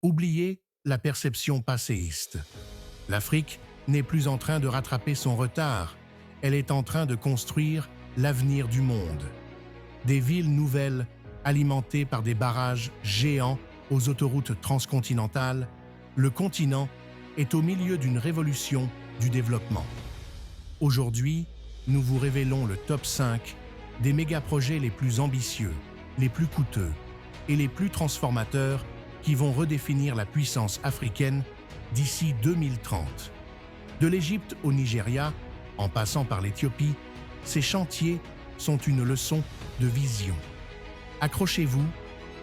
Oubliez la perception passéiste. L'Afrique n'est plus en train de rattraper son retard, elle est en train de construire l'avenir du monde. Des villes nouvelles, alimentées par des barrages géants aux autoroutes transcontinentales, le continent est au milieu d'une révolution du développement. Aujourd'hui, nous vous révélons le top 5 des méga-projets les plus ambitieux, les plus coûteux et les plus transformateurs qui vont redéfinir la puissance africaine d'ici 2030. De l'Égypte au Nigeria, en passant par l'Éthiopie, ces chantiers sont une leçon de vision. Accrochez-vous,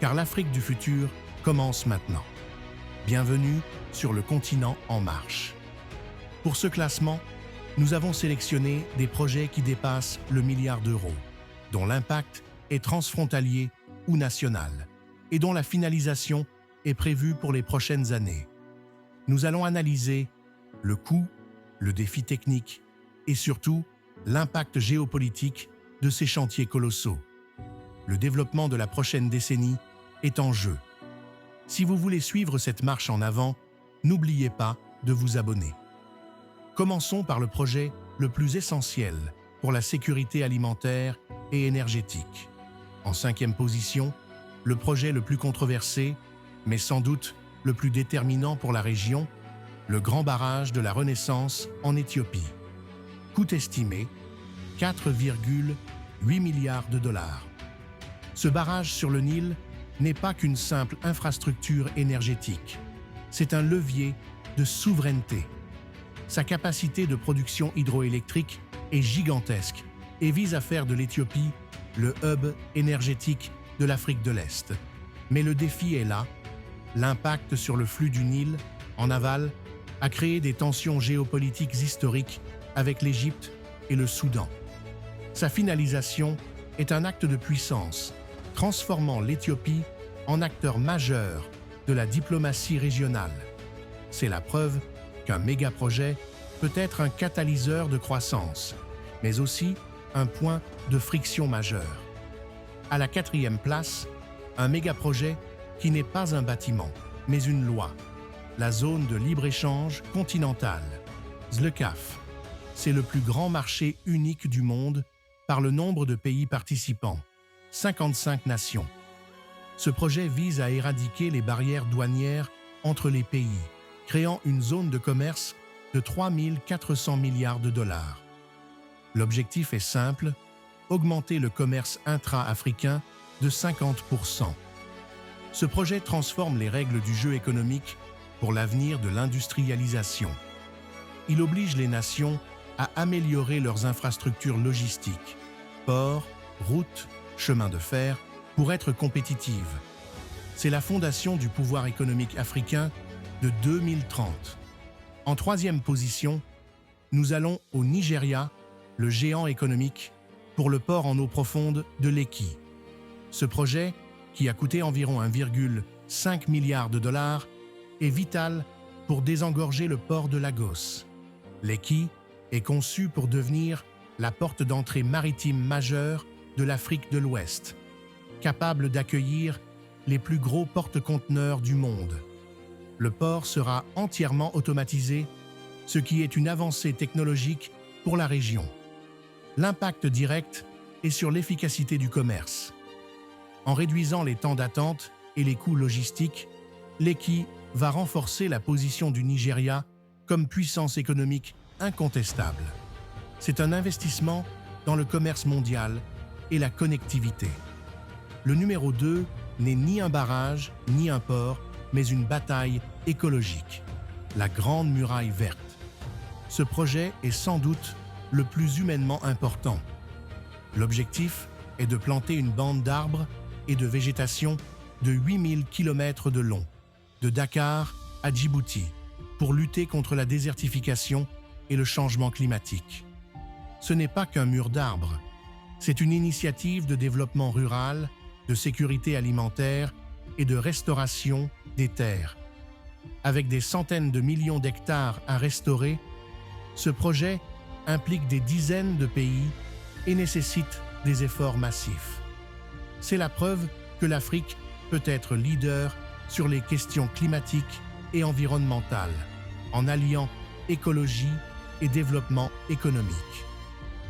car l'Afrique du futur commence maintenant. Bienvenue sur le continent en marche. Pour ce classement, nous avons sélectionné des projets qui dépassent le milliard d'euros, dont l'impact est transfrontalier ou national, et dont la finalisation est prévue pour les prochaines années. Nous allons analyser le coût, le défi technique et surtout l'impact géopolitique de ces chantiers colossaux. Le développement de la prochaine décennie est en jeu. Si vous voulez suivre cette marche en avant, n'oubliez pas de vous abonner. Commençons par le projet le plus essentiel pour la sécurité alimentaire et énergétique. En 5e position, le projet le plus controversé, mais sans doute le plus déterminant pour la région, le grand barrage de la Renaissance en Éthiopie. Coût estimé, 4,8 milliards de dollars. Ce barrage sur le Nil n'est pas qu'une simple infrastructure énergétique, c'est un levier de souveraineté. Sa capacité de production hydroélectrique est gigantesque et vise à faire de l'Éthiopie le hub énergétique de l'Afrique de l'Est. Mais le défi est là. L'impact sur le flux du Nil, en aval, a créé des tensions géopolitiques historiques avec l'Égypte et le Soudan. Sa finalisation est un acte de puissance, transformant l'Éthiopie en acteur majeur de la diplomatie régionale. C'est la preuve qu'un méga-projet peut être un catalyseur de croissance, mais aussi un point de friction majeur. À la 4e place, un méga-projet qui n'est pas un bâtiment, mais une loi, la zone de libre-échange continentale, ZLECAf. C'est le plus grand marché unique du monde par le nombre de pays participants, 55 nations. Ce projet vise à éradiquer les barrières douanières entre les pays, créant une zone de commerce de 3 400 milliards de dollars. L'objectif est simple, augmenter le commerce intra-africain de 50%. Ce projet transforme les règles du jeu économique pour l'avenir de l'industrialisation. Il oblige les nations à améliorer leurs infrastructures logistiques, ports, routes, chemins de fer, pour être compétitives. C'est la fondation du pouvoir économique africain de 2030. En 3e position, nous allons au Nigeria, le géant économique, pour le port en eau profonde de Lekki. Ce projet, qui a coûté environ 1,5 milliard de dollars, est vital pour désengorger le port de Lagos. Lekki est conçu pour devenir la porte d'entrée maritime majeure de l'Afrique de l'Ouest, capable d'accueillir les plus gros porte-conteneurs du monde. Le port sera entièrement automatisé, ce qui est une avancée technologique pour la région. L'impact direct est sur l'efficacité du commerce. En réduisant les temps d'attente et les coûts logistiques, Lekki va renforcer la position du Nigeria comme puissance économique incontestable. C'est un investissement dans le commerce mondial et la connectivité. Le numéro 2 n'est ni un barrage, ni un port, mais une bataille écologique, la Grande Muraille Verte. Ce projet est sans doute le plus humainement important. L'objectif est de planter une bande d'arbres et de végétation de 8000 km de long, de Dakar à Djibouti, pour lutter contre la désertification et le changement climatique. Ce n'est pas qu'un mur d'arbres, c'est une initiative de développement rural, de sécurité alimentaire et de restauration des terres. Avec des centaines de millions d'hectares à restaurer, ce projet implique des dizaines de pays et nécessite des efforts massifs. C'est la preuve que l'Afrique peut être leader sur les questions climatiques et environnementales, en alliant écologie et développement économique.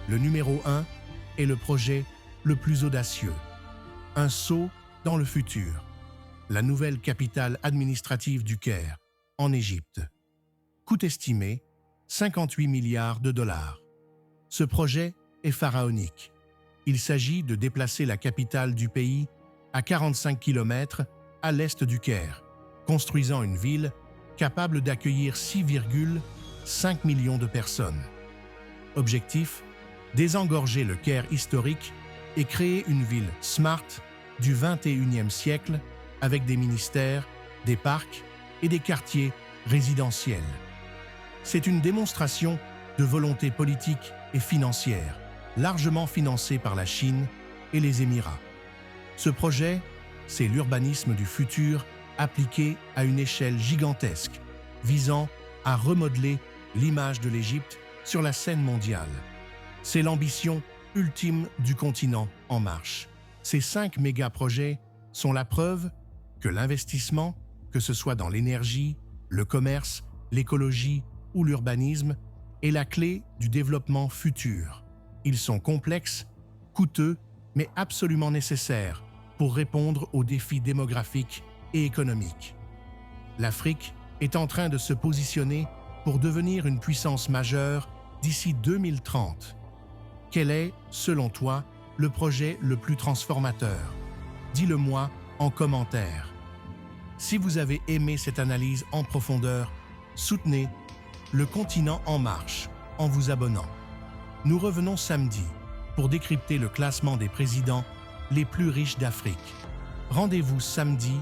Le numéro 1 est le projet le plus audacieux. Un saut dans le futur. La nouvelle capitale administrative du Caire, en Égypte. Coût estimé, 58 milliards de dollars. Ce projet est pharaonique. Il s'agit de déplacer la capitale du pays à 45 km à l'est du Caire, construisant une ville capable d'accueillir 6,5 millions de personnes. Objectif, désengorger le Caire historique et créer une ville smart du 21e siècle avec des ministères, des parcs et des quartiers résidentiels. C'est une démonstration de volonté politique et financière, largement financée par la Chine et les Émirats. Ce projet, c'est l'urbanisme du futur appliqué à une échelle gigantesque, visant à remodeler l'image de l'Égypte sur la scène mondiale. C'est l'ambition ultime du continent en marche. Ces 5 méga-projets sont la preuve que l'investissement, que ce soit dans l'énergie, le commerce, l'écologie ou l'urbanisme, est la clé du développement futur. Ils sont complexes, coûteux, mais absolument nécessaires pour répondre aux défis démographiques et économiques. L'Afrique est en train de se positionner pour devenir une puissance majeure d'ici 2030. Quel est, selon toi, le projet le plus transformateur? Dis-le-moi en commentaire. Si vous avez aimé cette analyse en profondeur, soutenez Le Continent en marche en vous abonnant. Nous revenons samedi pour décrypter le classement des présidents les plus riches d'Afrique. Rendez-vous samedi